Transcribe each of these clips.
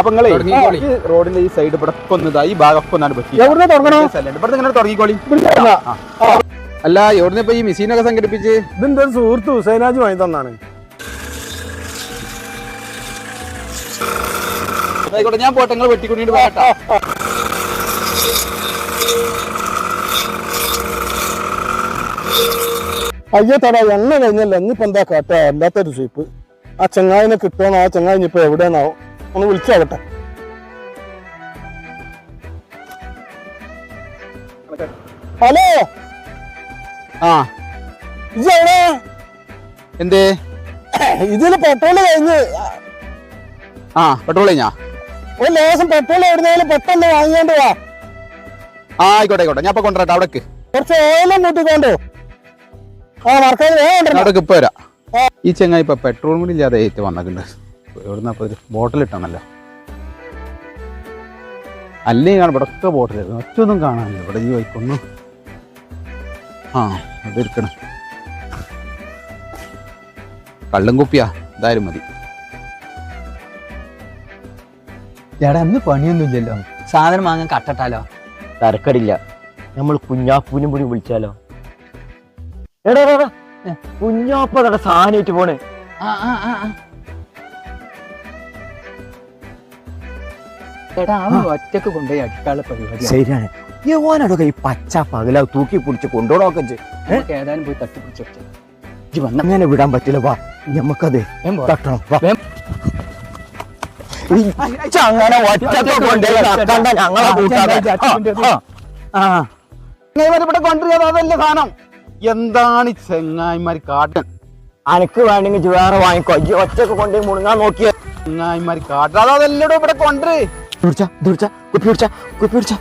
അപ്പൊ നിങ്ങളെ റോഡിന്റെ ഈ സൈഡ് ഇവിടെ ഒന്നതാ ഈ ഭാഗമൊക്കെ ഒന്നാണ് പറ്റി ഇവിടെ ഇങ്ങനെ തുടങ്ങിക്കോളി. അല്ല എവിടുന്ന് ഇപ്പൊ ഈ മെഷീനൊക്കെ സംഘടിപ്പിച്ച് ഇതിന്റെ ഒരു സുഹൃത്ത് ഹുസൈനാജ് വാങ്ങി തന്നാണ്. ആയിക്കോട്ടെ ഞാൻ പോട്ടെ, നിങ്ങൾ വെട്ടിക്കൊണ്ടിട്ട് പോകട്ടോ. അയ്യോ തടാ എണ്ണ കഴിഞ്ഞല്ല ഇന്നിപ്പോ എന്താ കാട്ടാ അല്ലാത്തൊരു സ്വീപ്പ്. ആ ചെങ്ങായിനെ കിട്ടുമെന്നോ ആ ചെങ്ങായി ഇപ്പൊ എവിടെയാണാവോ ഒന്ന് വിളിച്ചാകട്ടെ. ഹലോ ആ ഇതെവിടെ? എന്തേ ഇതില് പെട്രോള് കഴിഞ്ഞ്. ആ പെട്രോൾ കഴിഞ്ഞാ? ഒരു ലേശം പെട്രോൾ എവിടുന്നേലും പെട്ടെന്ന് വാങ്ങിയോണ്ട് വാ. ആ ആയിക്കോട്ടെ ആയിക്കോട്ടെ, ഞാൻ ഇപ്പൊ കൊണ്ടുവരട്ടെ. അവിടേക്ക് കുറച്ച് ഓയിലും കൂട്ടിക്കൊണ്ടോ. ആ മറക്കാതെ ഇപ്പൊ വരാം. ഈ ചെങ്ങായി ഇപ്പൊ പെട്രോൾ കൂടി ഇല്ലാതെ ഏറ്റ് വന്നിട്ടുണ്ട്. എവിടുന്ന ബോട്ടിൽ ഇട്ടാണല്ലോ. അല്ലേ കാണാം ഇവിടെ ഒക്കെ ബോട്ടിലായിരുന്നു, ഒറ്റൊന്നും കാണാനില്ല ഇവിടെ ഈ വൈക്കൊന്നും. ആ അവിടെ ഇരിക്കണം. കള്ളും കുപ്പിയാ എന്തായാലും മതി. ചേട്ടാ ഇന്ന് പണിയൊന്നും ഇല്ലല്ലോ, സാധനം വാങ്ങാൻ കട്ടട്ടാലോ? തരക്കടില്ല, നമ്മൾ കുഞ്ഞാപ്പൂനും കൂടി വിളിച്ചാലോ? എടാ കുഞ്ഞാപ്പ സാധനമായിട്ട് പോണേ. ചേട്ടാ അവൻ ഒറ്റക്ക് കൊണ്ടുപോയി അടിക്കാനുള്ള പരിപാടി ശരിയാണ്. യോനടൊക്കെ ഈ പച്ച പകല തൂക്കി പിടിച്ച് കൊണ്ടുപോകണൊക്കെ ഏതായാലും പോയി തട്ടിപ്പിടിച്ചു അങ്ങനെ വിടാൻ പറ്റില്ല. വാ ഞമ്മക്കത് തട്ടണം. അങ്ങനെ ഇവിടെ കൊണ്ടുവരാതെ അതല്ല സാധനം. എന്താണ് ചെങ്ങായിമാര് കാട്ടൻ? അനക്ക് വേണമെങ്കിൽ വേറെ വാങ്ങിക്കോ. ഒറ്റക്ക് കൊണ്ടുപോയി മുണങ്ങാൻ നോക്കിയ ചെങ്ങായിമാര് കാട്ടൻ അതെല്ലാം ഇവിടെ കൊണ്ടുവരേ. കുപ്പി പിടിച്ച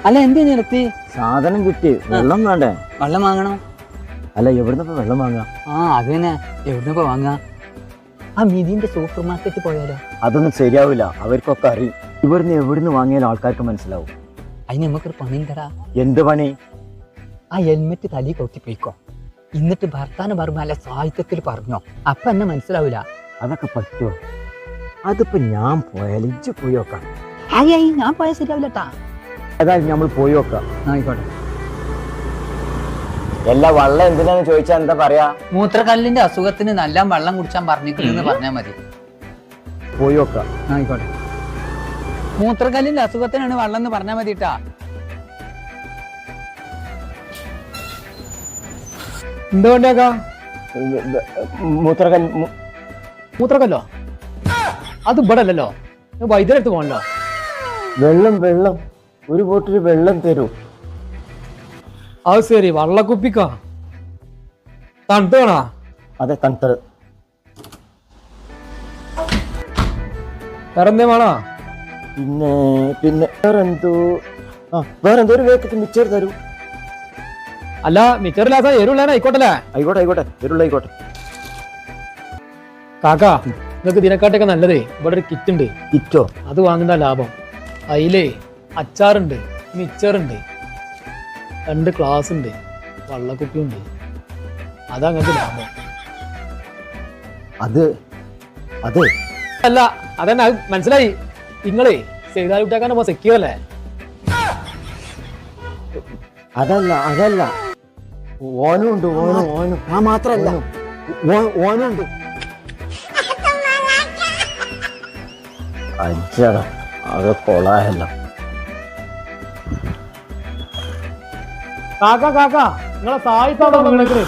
അല്ല എന്ത് നിർത്തി? സാധനം കിട്ടി. വെള്ളം വേണ്ടേ? വെള്ളം വാങ്ങണോ? അല്ല എവിടുന്നപ്പോ വെള്ളം വാങ്ങാ? അത് തന്നെ എവിടുന്നപ്പോ വാങ്ങാ? ആ മിതിന്റെ സൂപ്പർ മാർക്കറ്റ് പോയാലോ? അതൊന്നും ശരിയാവില്ല, അവർക്കൊക്കെ അറിയും. ഇവിടുന്ന് എവിടുന്ന് വാങ്ങിയാലും ആൾക്കാർക്ക് മനസ്സിലാവും. അതിന് നമുക്കൊരു പണി തരാ. എന്ത് പണി? ആ ഹെൽമെറ്റ് തലി കൊത്തി പോയിക്കോ, എന്നിട്ട് ഭർത്താനം പറയുമ്പോ അല്ല സാഹിത്യത്തിൽ പറഞ്ഞോ, അപ്പൊ എന്നെ മനസ്സിലാവില്ല. അതൊക്കെ പറ്റുമോ? അതിപ്പോ ഞാൻ പോയാൽ ഇജ്ജ് പോയി നോക്കാം. ഞാൻ പോയാൽ ശരിയാവില്ലട്ടാ. ഏതായാലും നമ്മൾ പോയി നോക്കാം. ആയിക്കോട്ടെ. എല്ലാ വെള്ളം എന്തിനാന്ന് ചോദിച്ചാ എന്താ പറയാ? മൂത്രക്കല്ലിന്റെ അസുഖത്തിന് നല്ല വെള്ളം കുടിച്ചാൻ പറഞ്ഞിരിക്കുന്നു പറഞ്ഞാ മതി. പോയി നോക്കാം. ആയിക്കോട്ടെ. മൂത്രക്കല്ലിന്റെ അസുഖത്തിനാണ് വെള്ളം എന്ന് പറഞ്ഞാൽ മതിട്ടാ. എന്തുകൊണ്ടേക്കാ മൂത്രക്കല്ലോ? അത് ഇവിടെ അല്ലല്ലോ, വൈദ്യുതി പോകണല്ലോ. വെള്ളം ഒരു ബോട്ടിൽ വെള്ളം തരൂ. അത് ശരി, വള്ളക്കുപ്പിക്കാ തണുത്ത് വേണോ? അതെ തണുത്തത്. വേറെന്തേ വേണോ? പിന്നെ വേറെന്തോ ഒരു വേക്കറ്റ് മിച്ചർ തരൂ. അല്ല മിച്ചറില്ലാത്ത എരുള്ളാൻ ആയിക്കോട്ടല്ലേ? ആയിക്കോട്ടെ എരുള്ളായിക്കോട്ടെ. കാക്കാ നിങ്ങൾക്ക് ഇതിനെക്കാട്ടൊക്കെ നല്ലതേ ഇവിടെ ഒരു കിറ്റ് ഉണ്ട്. കിറ്റോ? അത് വാങ്ങുന്ന ലാഭം. അതിലേ അച്ചാറുണ്ട്, മിച്ചറുണ്ട്, 2 ഗ്ലാസ് ഉണ്ട്, വള്ളക്കുപ്പി ഉണ്ട്. അതങ്ങനത്തെ ലാഭം. അതെ അല്ല അതന്നെ മനസ്സിലായി. നിങ്ങളേ ചെയ്താലുട്ടാക്കാനപ്പോ സെക്യൂർ അല്ലേ? അതല്ല ഓനും ഉണ്ട്. ഞാൻ മാത്രല്ല ഓനുണ്ട്. അഞ്ചട അത് കൊളായല്ലോ. കാക്കാ നിങ്ങളെ സായിത്താണോ നിങ്ങളെ?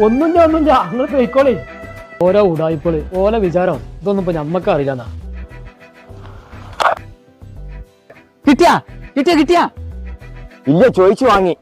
ഒന്നുമില്ല നിങ്ങൾ കഴിക്കോളേ. ഓരോ ഉടായിപ്പോള് ഓരോ വിചാരം ഇതൊന്നും ഇപ്പൊ ഞമ്മക്ക് അറിയില്ലെന്നാ. കിട്ടിയാ ഇല്ല ചോദിച്ചു വാങ്ങി.